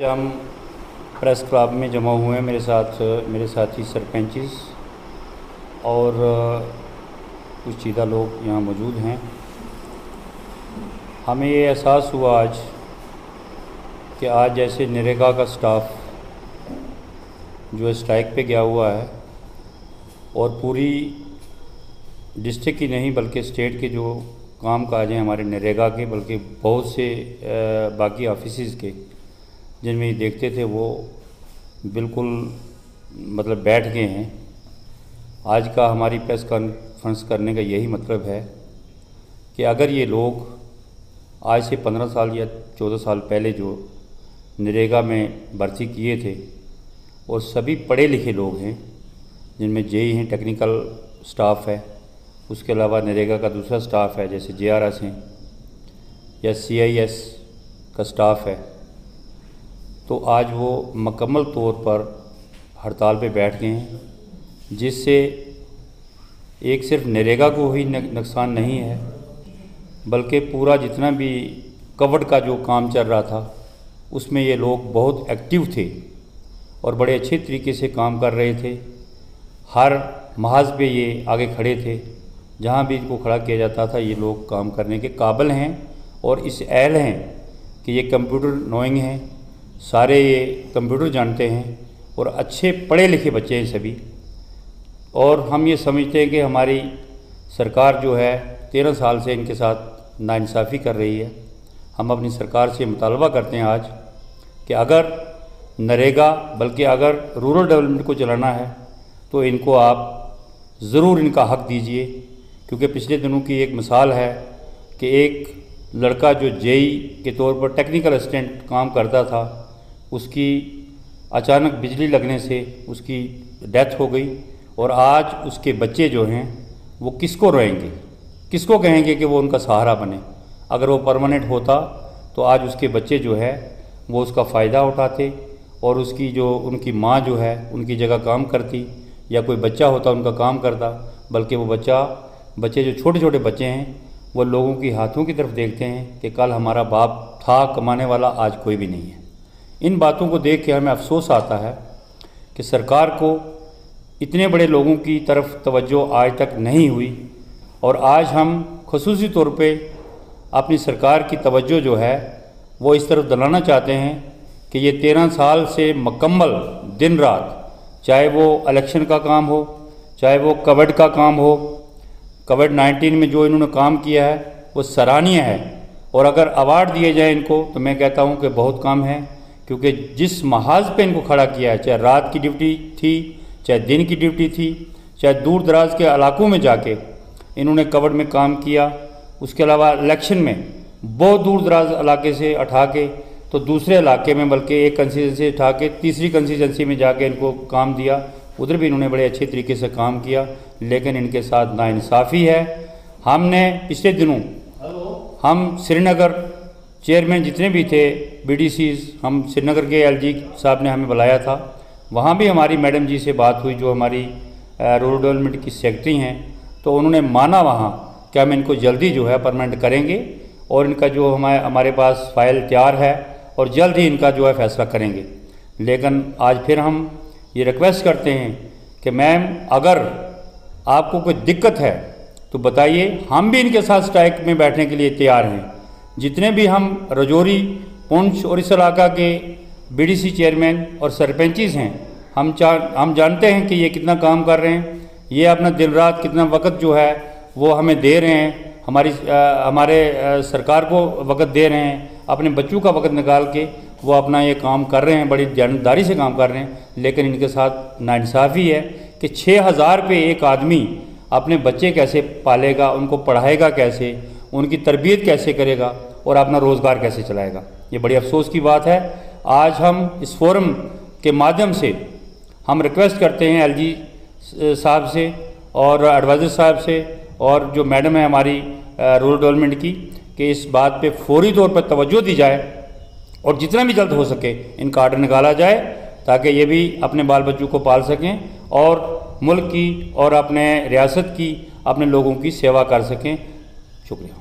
हम press club में जमा हुए हैं। मेरे साथ मेरे साथी सरपंचेस और कुछ चीदा लोग यहाँ मौजूद हैं। हमें ये एहसास हुआ आज कि आज जैसे नरेगा का स्टाफ जो स्ट्राइक पे गया हुआ है और पूरी डिस्ट्रिक्ट की नहीं बल्कि स्टेट के जो काम काज हैं हमारे नरेगा के, बल्कि बहुत से बाकी ऑफिसेज़ के जिनमें ये देखते थे वो बिल्कुल मतलब बैठ गए हैं। आज का हमारी प्रेस कॉन्फ्रेंस करने का यही मतलब है कि अगर ये लोग आज से 15 साल या 14 साल पहले जो नरेगा में भर्ती किए थे और सभी पढ़े लिखे लोग हैं, जिनमें जेई हैं, टेक्निकल स्टाफ है, उसके अलावा नरेगा का दूसरा स्टाफ है जैसे JRS हैं या CIS का स्टाफ है, तो आज वो मुकम्मल तौर पर हड़ताल पे बैठ गए हैं, जिससे एक सिर्फ नरेगा को ही नुकसान नहीं है बल्कि पूरा जितना भी कवर्ड का जो काम चल रहा था उसमें ये लोग बहुत एक्टिव थे और बड़े अच्छे तरीके से काम कर रहे थे। हर महाज पे ये आगे खड़े थे, जहाँ भी इनको खड़ा किया जाता था ये लोग काम करने के काबिल हैं और इस अहल हैं कि ये कंप्यूटर नोइंग हैं, सारे ये कंप्यूटर जानते हैं और अच्छे पढ़े लिखे बच्चे हैं सभी। और हम ये समझते हैं कि हमारी सरकार जो है 13 साल से इनके साथ नाइंसाफ़ी कर रही है। हम अपनी सरकार से मुतालबा करते हैं आज कि अगर नरेगा बल्कि अगर रूरल डेवलपमेंट को चलाना है तो इनको आप ज़रूर इनका हक़ दीजिए, क्योंकि पिछले दिनों की एक मिसाल है कि एक लड़का जो जेई के तौर पर टेक्निकल असिस्टेंट काम करता था, उसकी अचानक बिजली लगने से उसकी डेथ हो गई और आज उसके बच्चे जो हैं वो किसको रोएंगे, किसको कहेंगे कि वो उनका सहारा बने। अगर वो परमानेंट होता तो आज उसके बच्चे जो है वो उसका फ़ायदा उठाते और उसकी जो उनकी माँ जो है उनकी जगह काम करती, या कोई बच्चा होता उनका काम करता, बल्कि वो बच्चे जो छोटे छोटे बच्चे हैं वो लोगों की हाथों की तरफ देखते हैं कि कल हमारा बाप था कमाने वाला, आज कोई भी नहीं है। इन बातों को देख के हमें अफसोस आता है कि सरकार को इतने बड़े लोगों की तरफ तवज्जो आज तक नहीं हुई और आज हम ख़ुसूसी तौर पे अपनी सरकार की तवज्जो जो है वो इस तरफ दिलाना चाहते हैं कि ये 13 साल से मुकम्मल दिन रात, चाहे वो इलेक्शन का काम हो, चाहे वो कोविड का काम हो, कोविड-19 में जो इन्होंने काम किया है वो सराहनीय है। और अगर अवार्ड दिए जाए इनको तो मैं कहता हूँ कि बहुत कम है, क्योंकि जिस महाज पे इनको खड़ा किया है, चाहे रात की ड्यूटी थी, चाहे दिन की ड्यूटी थी, चाहे दूर दराज के इलाकों में जाके इन्होंने कोविड में काम किया, उसके अलावा इलेक्शन में बहुत दूर दराज इलाके से उठा के तो दूसरे इलाके में, बल्कि एक कंस्टिट्यूंसी उठा के तीसरी कंस्टिट्यूंसी में जाके इनको काम दिया, उधर भी इन्होंने बड़े अच्छे तरीके से काम किया। लेकिन इनके साथ नाइंसाफ़ी है। हमने पिछले दिनों हम श्रीनगर चेयरमैन जितने भी थे BDCs, हम श्रीनगर के LG साहब ने हमें बुलाया था, वहाँ भी हमारी मैडम जी से बात हुई जो हमारी रूरल डेवलपमेंट की सेक्रेटरी हैं, तो उन्होंने माना वहाँ कि हम इनको जल्दी जो है परमानेंट करेंगे और इनका जो हमारे पास फ़ाइल तैयार है और जल्द ही इनका जो है फ़ैसला करेंगे। लेकिन आज फिर हम ये रिक्वेस्ट करते हैं कि मैम अगर आपको कोई दिक्कत है तो बताइए, हम भी इनके साथ स्ट्राइक में बैठने के लिए तैयार हैं। जितने भी हम रजौरी, पुंछ और इस इलाका के BDC चेयरमैन और सरपंचेस हैं, हम जानते हैं कि ये कितना काम कर रहे हैं, ये अपना दिन रात कितना वक्त जो है वो हमें दे रहे हैं, हमारे सरकार को वक्त दे रहे हैं, अपने बच्चों का वक्त निकाल के वो अपना ये काम कर रहे हैं, बड़ी जानदारी से काम कर रहे हैं। लेकिन इनके साथ नाइंसाफ़ी है कि 6000 पे एक आदमी अपने बच्चे कैसे पालेगा, उनको पढ़ाएगा कैसे, उनकी तरबियत कैसे करेगा और अपना रोज़गार कैसे चलाएगा। ये बड़ी अफसोस की बात है। आज हम इस फोरम के माध्यम से हम रिक्वेस्ट करते हैं LG साहब से और एडवाइज़र साहब से और जो मैडम है हमारी रूरल डेवलपमेंट की, कि इस बात पे फौरी तौर पर तवज्जो दी जाए और जितना भी जल्द हो सके इनका आर्डर निकाला जाए, ताकि ये भी अपने बाल बच्चों को पाल सकें और मुल्क की और अपने रियासत की, अपने लोगों की सेवा कर सकें। शुक्रिया।